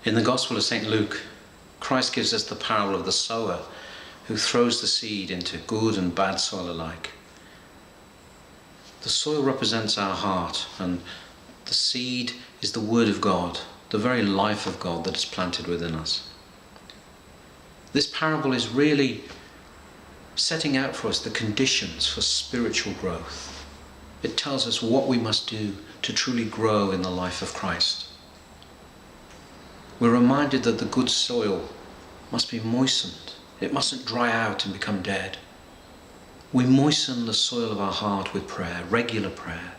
In the Gospel of St. Luke, Christ gives us the parable of the sower who throws the seed into good and bad soil alike. The soil represents our heart, and the seed is the Word of God, the very life of God that is planted within us. This parable is really setting out for us the conditions for spiritual growth. It tells us what we must do to truly grow in the life of Christ. We're reminded that the good soil must be moistened. It mustn't dry out and become dead. We moisten the soil of our heart with prayer, regular prayer.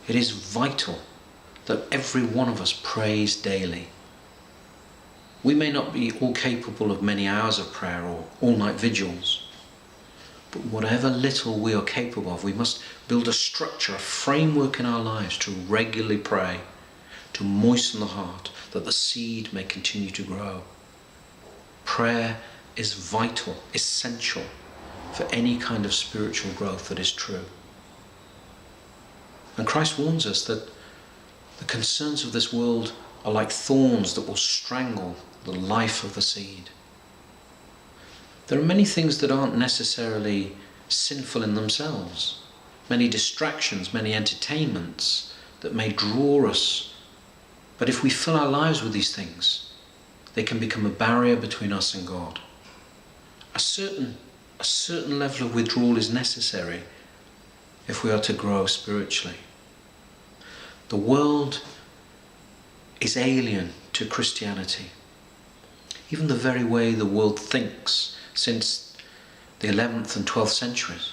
It is vital that every one of us prays daily. We may not be all capable of many hours of prayer or all-night vigils, but whatever little we are capable of, we must build a structure, a framework in our lives to regularly pray, to moisten the heart, that the seed may continue to grow. Prayer is vital, essential for any kind of spiritual growth that is true. And Christ warns us that the concerns of this world are like thorns that will strangle the life of the seed. There are many things that aren't necessarily sinful in themselves, many distractions, many entertainments that may draw us. But if we fill our lives with these things, they can become a barrier between us and God. A certain level of withdrawal is necessary if we are to grow spiritually. The world is alien to Christianity. Even the very way the world thinks since the 11th and 12th centuries.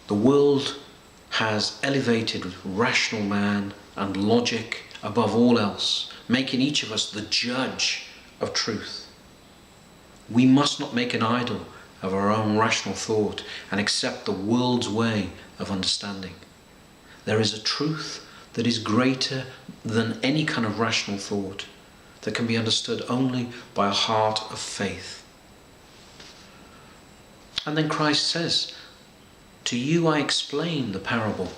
The world has elevated rational man and logic above all else, making each of us the judge of truth. We must not make an idol of our own rational thought and accept the world's way of understanding. There is a truth that is greater than any kind of rational thought, that can be understood only by a heart of faith. And then Christ says, "To you I explain the parable,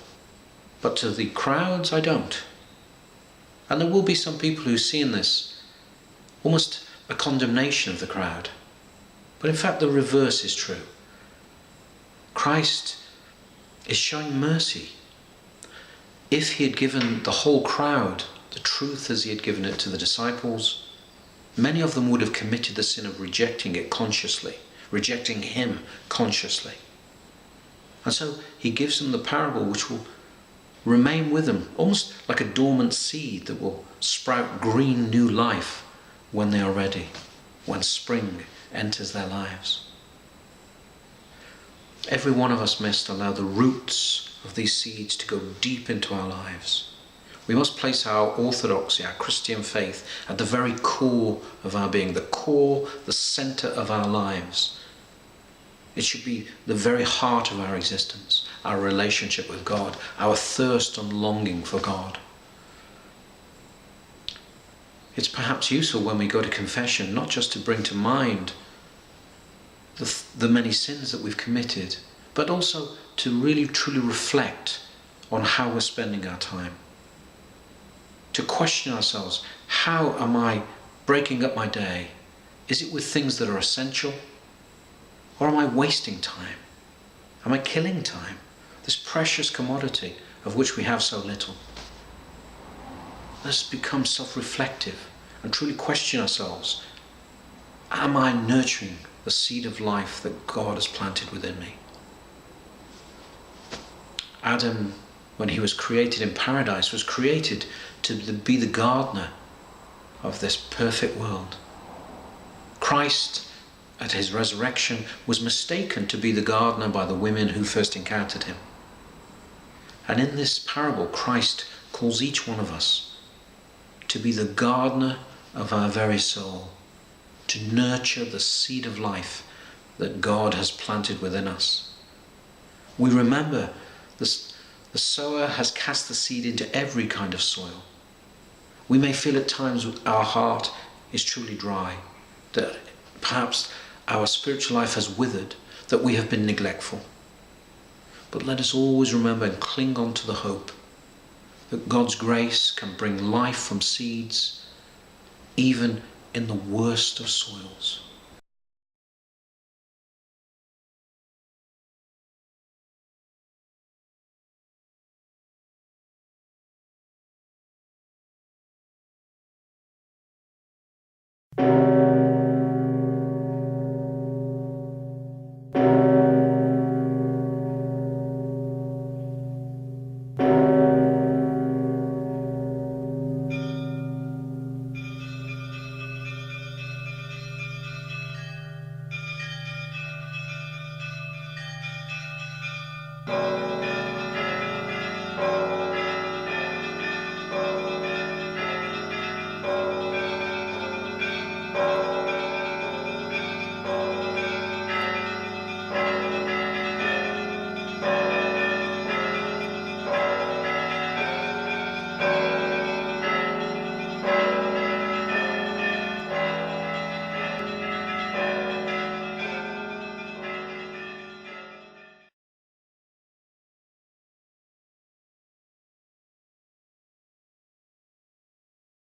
but to the crowds I don't." And there will be some people who see in this almost a condemnation of the crowd. But in fact, the reverse is true. Christ is showing mercy. If he had given the whole crowd the truth as he had given it to the disciples, many of them would have committed the sin of rejecting it consciously, rejecting him consciously. And so he gives them the parable which will remain with them, almost like a dormant seed that will sprout green new life when they are ready, when spring enters their lives. Every one of us must allow the roots of these seeds to go deep into our lives. We must place our orthodoxy, our Christian faith, at the very core of our being, the core, the center of our lives. It should be the very heart of our existence, our relationship with God, our thirst and longing for God. It's perhaps useful when we go to confession not just to bring to mind the many sins that we've committed, but also to really truly reflect on how we're spending our time. To question ourselves, how am I breaking up my day? Is it with things that are essential? Or am I wasting time? Am I killing time? This precious commodity of which we have so little. Let's become self-reflective and truly question ourselves. Am I nurturing the seed of life that God has planted within me? Adam, when he was created in paradise, was created to be the gardener of this perfect world. Christ, at his resurrection, was mistaken to be the gardener by the women who first encountered him. And in this parable, Christ calls each one of us to be the gardener of our very soul, to nurture the seed of life that God has planted within us. We remember the sower has cast the seed into every kind of soil. We may feel at times our heart is truly dry, that perhaps our spiritual life has withered, that we have been neglectful. But let us always remember and cling on to the hope that God's grace can bring life from seeds even in the worst of soils.